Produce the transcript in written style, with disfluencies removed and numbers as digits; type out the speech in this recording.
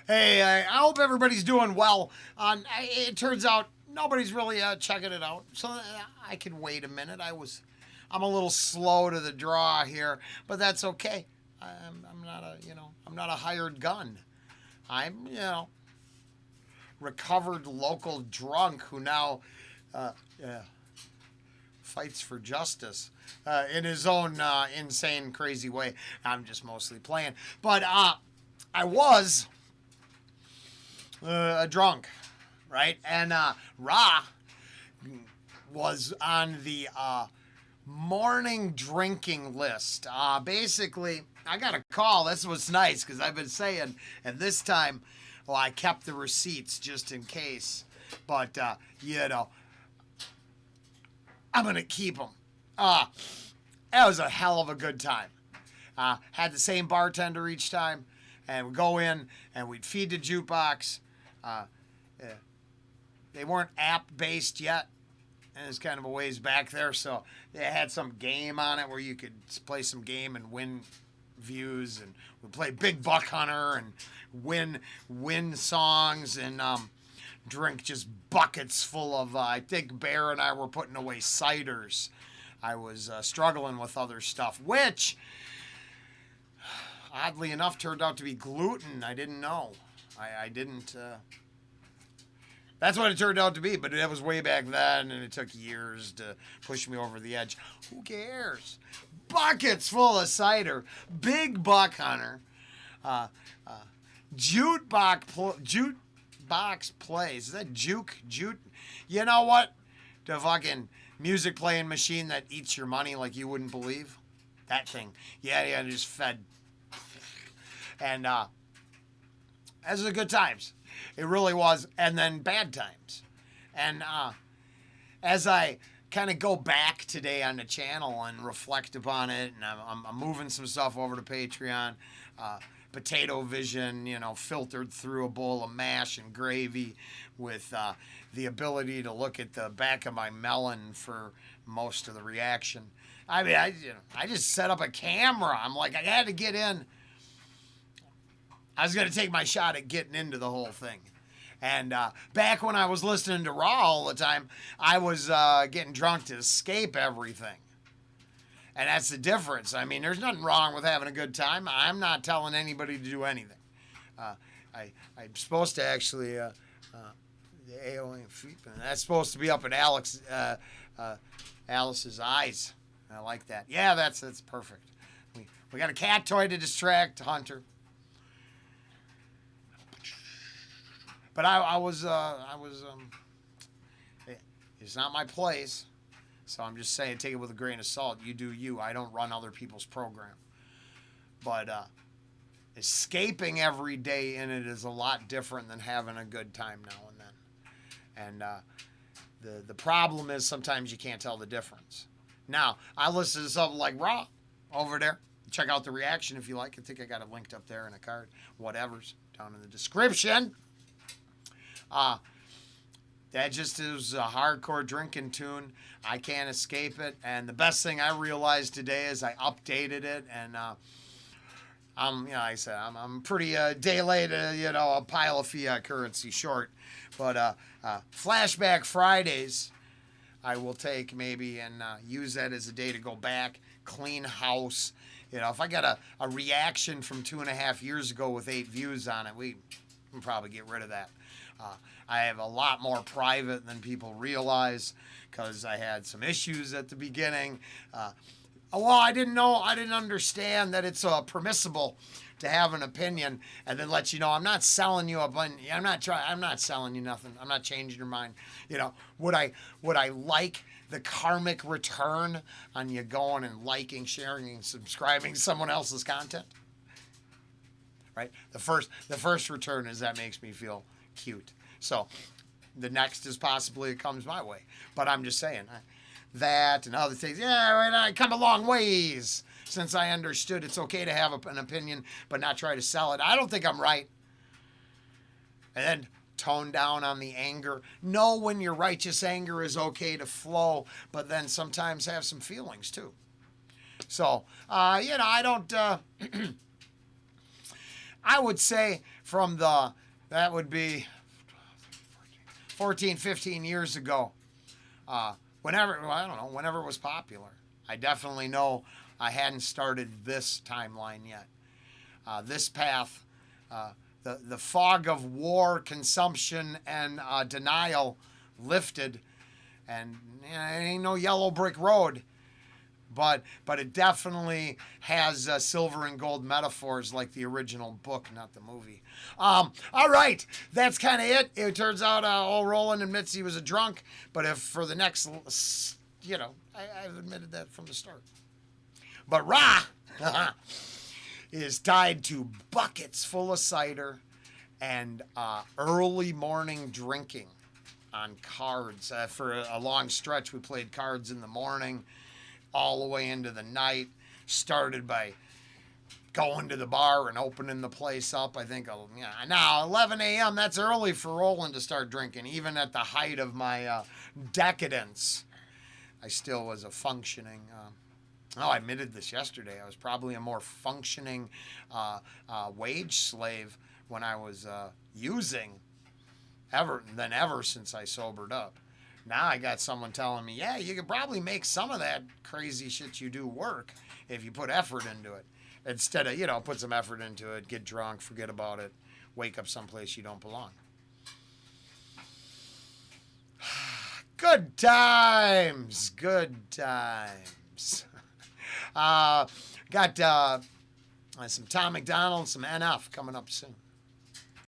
Hey, I hope everybody's doing well. It turns out nobody's really checking it out, so I can wait a minute. I'm a little slow to the draw here, but that's okay. I'm not I'm not a hired gun. I'm, recovered local drunk who now, uh, uh, fights for justice in his own insane, crazy way. I'm just mostly playing, but I was a drunk, right? And Ra was on the morning drinking list. Basically, I got a call. This was nice because I've been saying, and this time, well, I kept the receipts just in case. But, I'm going to keep them. That was a hell of a good time. Had the same bartender each time, and we'd go in and we'd feed the jukebox. Uh, yeah. They weren't app based yet, and it's kind of a ways back there, so they had some game on it where you could play some game and win views, and we play Big Buck Hunter and win songs and drink just buckets full of. I think Bear and I were putting away ciders. I was struggling with other stuff, which oddly enough turned out to be gluten. I didn't know. I didn't. That's what it turned out to be, but that was way back then, and it took years to push me over the edge. Who cares? Buckets full of cider, Big Buck Hunter, uh, uh, jukebox plays. Is that juke? You know what? The fucking music playing machine that eats your money like you wouldn't believe. That thing. Yeah, just fed. And those are the good times. It really was. And then bad times. And as I kind of go back today on the channel and reflect upon it, and I'm moving some stuff over to Patreon, Potato Vision, filtered through a bowl of mash and gravy with the ability to look at the back of my melon for most of the reaction. I mean, I just set up a camera. I'm like, I had to get in. I was going to take my shot at getting into the whole thing. And back when I was listening to Raw all the time, I was getting drunk to escape everything. And that's the difference. I mean, there's nothing wrong with having a good time. I'm not telling anybody to do anything. I'm supposed to actually, the AOA feet, that's supposed to be up in Alice's eyes. I like that. Yeah, that's perfect. We got a cat toy to distract Hunter. But it's not my place, so I'm just saying, take it with a grain of salt. You do you. I don't run other people's program. But escaping every day in it is a lot different than having a good time now and then. And the problem is sometimes you can't tell the difference. Now, I listen to something like Raw over there. Check out the reaction if you like. I think I got it linked up there in a card. Whatever's down in the description. That just is a hardcore drinking tune. I can't escape it. And the best thing I realized today is I updated it, and like I said, I'm pretty day late, a pile of fiat currency short. But Flashback Fridays, I will take maybe and use that as a day to go back, clean house. If I got a reaction from 2.5 years ago with 8 views on it, we can probably get rid of that. I have a lot more private than people realize because I had some issues at the beginning. I didn't understand that it's permissible to have an opinion and then let you know I'm not selling you I'm not selling you nothing. I'm not changing your mind. Would I like the karmic return on you going and liking, sharing, and subscribing someone else's content? Right? The first return is that makes me feel cute. So the next is possibly it comes my way. But I'm just saying that and other things. Yeah, I come a long ways since I understood it's okay to have an opinion but not try to sell it. I don't think I'm right. And then tone down on the anger. Know when your righteous anger is okay to flow, but then sometimes have some feelings too. So, I don't... I would say that would be 14, 15 years ago. Well, I don't know, whenever it was popular. I definitely know I hadn't started this timeline yet. This path, the fog of war, consumption, and denial lifted, and it ain't no yellow brick road, but it definitely has silver and gold metaphors like the original book, not the movie. All right, that's kind of it. It turns out old Rollen admits he was a drunk, but if for the next, I've admitted that from the start. But Ra is tied to buckets full of cider and early morning drinking on cards. For a long stretch, we played cards in the morning all the way into the night. Started by going to the bar and opening the place up. I think, now 11 a.m., that's early for Rollen to start drinking, even at the height of my decadence. I still was a functioning... I admitted this yesterday. I was probably a more functioning wage slave when I was using than ever since I sobered up. Now I got someone telling me, yeah, you could probably make some of that crazy shit you do work if you put effort into it. Instead of, put some effort into it, get drunk, forget about it, wake up someplace you don't belong. Good times. Good times. Got some Tom McDonald, some NF coming up soon.